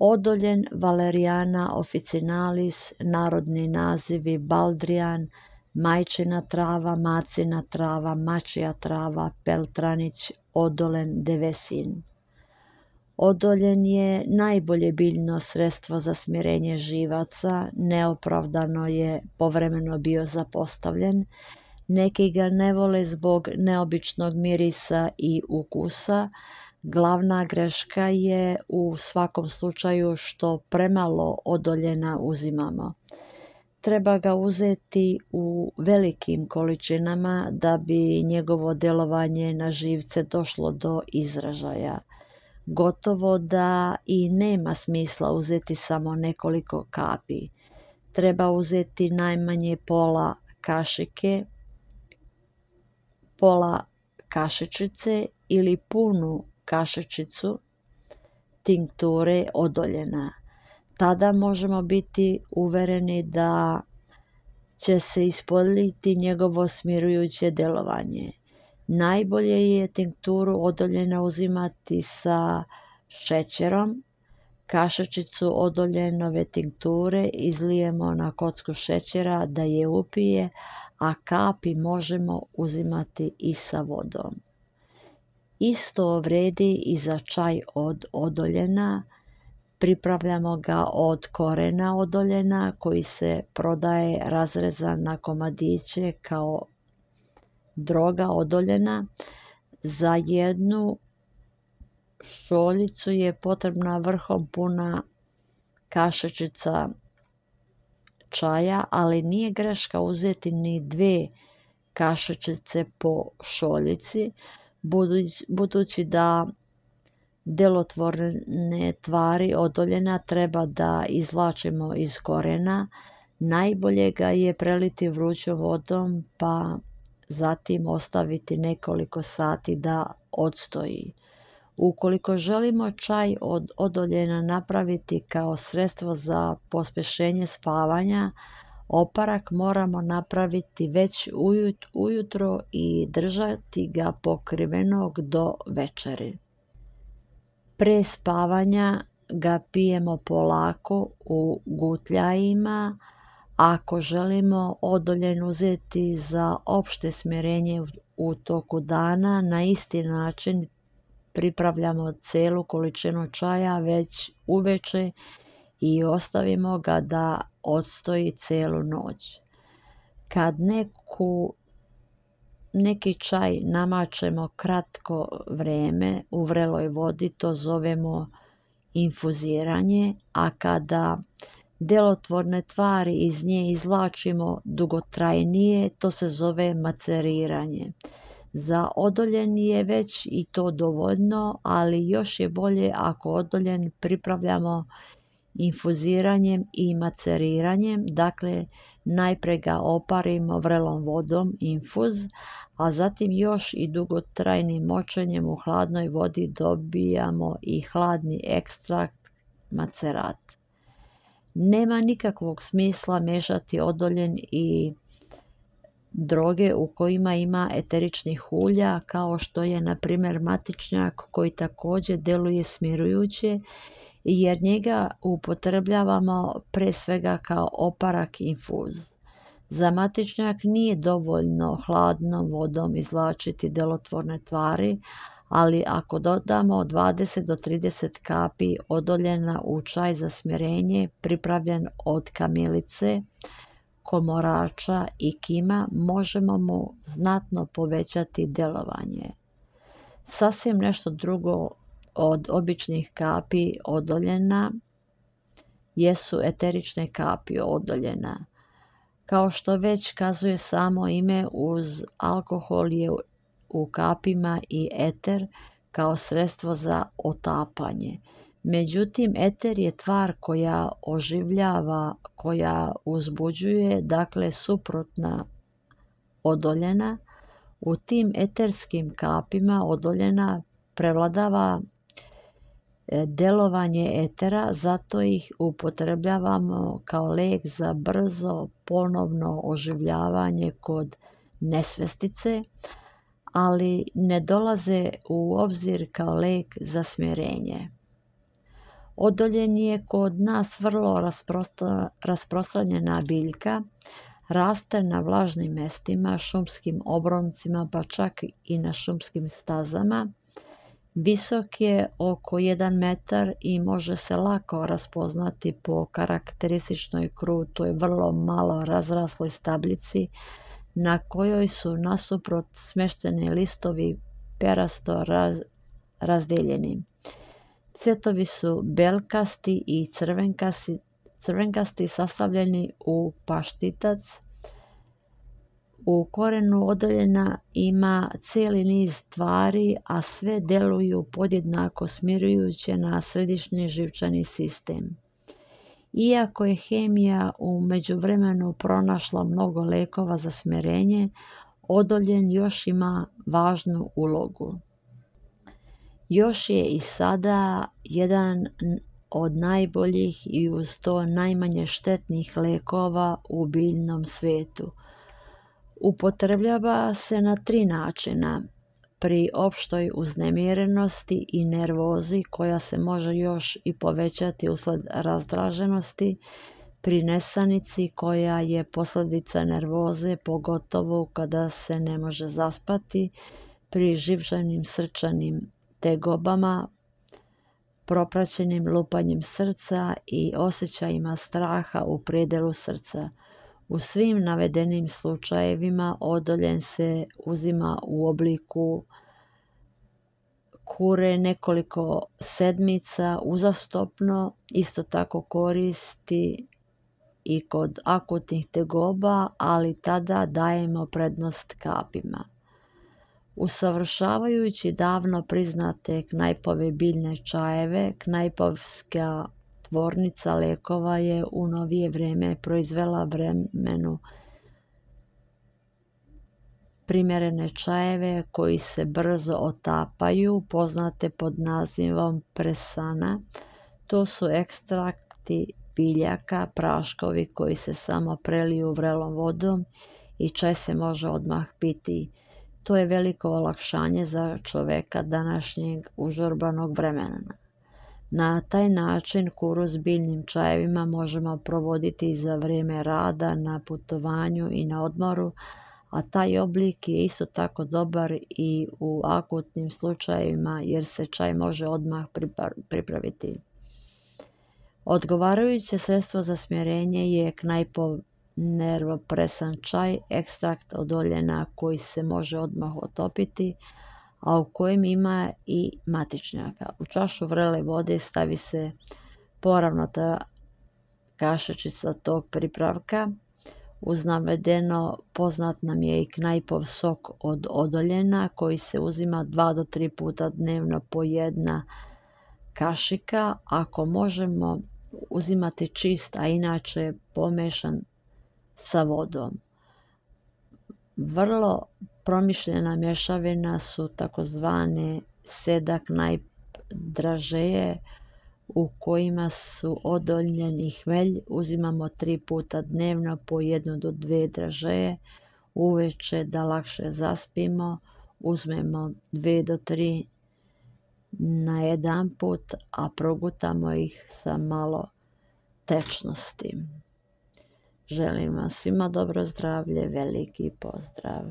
Odoljen Valeriana officinalis, narodni nazivi baldrijan, majčina trava, macina trava, mačija trava, peltranić, odolen devesin. Odoljen je najbolje biljno sredstvo za smirenje živaca, neopravdano je povremeno bio zapostavljen. Neki ga ne vole zbog neobičnog mirisa i ukusa. Glavna greška je u svakom slučaju što premalo odoljena uzimamo. Treba ga uzeti u velikim količinama da bi njegovo djelovanje na živce došlo do izražaja. Gotovo da i nema smisla uzeti samo nekoliko kapi. Treba uzeti najmanje pola kašike, pola kašičice ili punu kašičicu tinkture odoljena. Tada možemo biti uvereni da će se ispoljiti njegovo smirujuće djelovanje. Najbolje je tinkturu odoljena uzimati sa šećerom. Kašičicu odoljenove tinkture izlijemo na kocku šećera da je upije, a kapi možemo uzimati i sa vodom. Isto vredi i za čaj od odoljena. Pripravljamo ga od korena odoljena koji se prodaje razrezan na komadiće kao droga odoljena. Za jednu šoljicu je potrebna vrhom puna kašičica čaja, ali nije greška uzeti ni 2 kašičice po šoljici, budući da djelotvorne tvari odoljena treba da izvlačimo iz korena. Najbolje ga je preliti vrućom vodom pa zatim ostaviti nekoliko sati da odstoji. Ukoliko želimo čaj od odoljena napraviti kao sredstvo za pospješenje spavanja, oparak moramo napraviti već ujutro i držati ga pokrivenog do večeri. Pre spavanja ga pijemo polako u gutljajima. Ako želimo odoljen uzeti za opšte smirenje u toku dana, na isti način pripravljamo celu količinu čaja već uveče i ostavimo ga da odstoji celu noć. Kad neki čaj namačemo kratko vreme u vreloj vodi, to zovemo infuziranje, a kada djelotvorne tvari iz nje izvlačimo dugotrajnije, to se zove maceriranje. Za odoljen je već i to dovoljno, ali još je bolje ako odoljen pripravljamo infuziranjem i maceriranjem, dakle najprije ga oparimo vrelom vodom, infuz, a zatim još i dugotrajnim močenjem u hladnoj vodi dobijamo i hladni ekstrakt, macerat. Nema nikakvog smisla mešati odoljen i droge u kojima ima eteričnih ulja, kao što je na primjer matičnjak koji također djeluje smirujuće, jer njega upotrebljavamo pre svega kao oparak infuz. Za matičnjak nije dovoljno hladnom vodom izvlačiti djelotvorne tvari, ali ako dodamo 20 do 30 kapi odoljena u čaj za smirenje pripravljen od kamilice, komorača i kima, možemo mu znatno povećati djelovanje. Sasvim nešto drugo od običnih kapi odoljena jesu eterične kapi odoljena. Kao što već kazuje samo ime, uz alkohol je u kapima i eter kao sredstvo za otapanje. Međutim, eter je tvar koja oživljava, koja uzbuđuje, dakle suprotna odoljena. U tim eterskim kapima odoljena prevladava djelovanje etera, zato ih upotrebljavamo kao lijek za brzo ponovno oživljavanje kod nesvestice, ali ne dolaze u obzir kao lijek za smirenje. Odoljen je kod nas vrlo rasprostranjena biljka, raste na vlažnim mjestima, šumskim obroncima, pa čak i na šumskim stazama. Visok je oko 1 metar i može se lako raspoznati po karakterističnoj krutoj, vrlo malo razrasloj stabljici na kojoj su nasuprot smješteni listovi perasto razdijeljeni. Cvjetovi su belkasti i crvenkasti, sastavljeni u paštitac. U korijenu odoljena ima cijeli niz tvari, a sve djeluju podjednako smirujuće na središnji živčani sistem. Iako je hemija u međuvremenu pronašla mnogo lijekova za smirenje, odoljen još ima važnu ulogu. Još je i sada jedan od najboljih i uz to najmanje štetnih lijekova u biljnom svijetu. Upotrebljava se na 3 načina: pri opštoj uznemirenosti i nervozi koja se može još i povećati uslijed razdraženosti, pri nesanici koja je posljedica nervoze, pogotovo kada se ne može zaspati, pri živčanim srčanim tegobama, propraćenim lupanjem srca i osjećajima straha u predjelu srca. U svim navedenim slučajevima odoljen se uzima u obliku kure nekoliko sedmica uzastopno. Isto tako koristi i kod akutnih tegoba, ali tada dajemo prednost kapima. Usavršavajući davno priznate Knajpove biljne čajeve, Knajpovska tvornica lijekova je u novije vrijeme proizvela vremenu primjerene čajeve koji se brzo otapaju, poznate pod nazivom presana. To su ekstrakti biljaka, praškovi koji se samo preliju vrelom vodom i čaj se može odmah piti. To je veliko olakšanje za čovjeka današnjeg užurbanog vremena. Na taj način kuru s biljnim čajevima možemo provoditi i za vrijeme rada, na putovanju i na odmoru, a taj oblik je isto tako dobar i u akutnim slučajevima jer se čaj može odmah pripraviti. Odgovarajuće sredstvo za smirenje je Knajpov nervopresan čaj, ekstrakt odoljena koji se može odmah otopiti, a u kojem ima i matičnjaka. U čašu vrele vode stavi se poravnata kašičica tog pripravka. Uz navedeno poznat nam je i Knajpov sok od odoljena koji se uzima 2 do 3 puta dnevno po 1 kašika. Ako možemo uzimati čist, a inače pomiješan sa vodom. Vrlo promišljena mješavina su takozvane seda knajp dražeje u kojima su odoljeni hmelj. Uzimamo 3 puta dnevno po 1 do 2 dražeje. Uveče da lakše zaspimo uzmemo 2 do 3 na jedan put, a progutamo ih sa malo tečnosti. Želim vam svima dobro zdravlje, veliki pozdrav.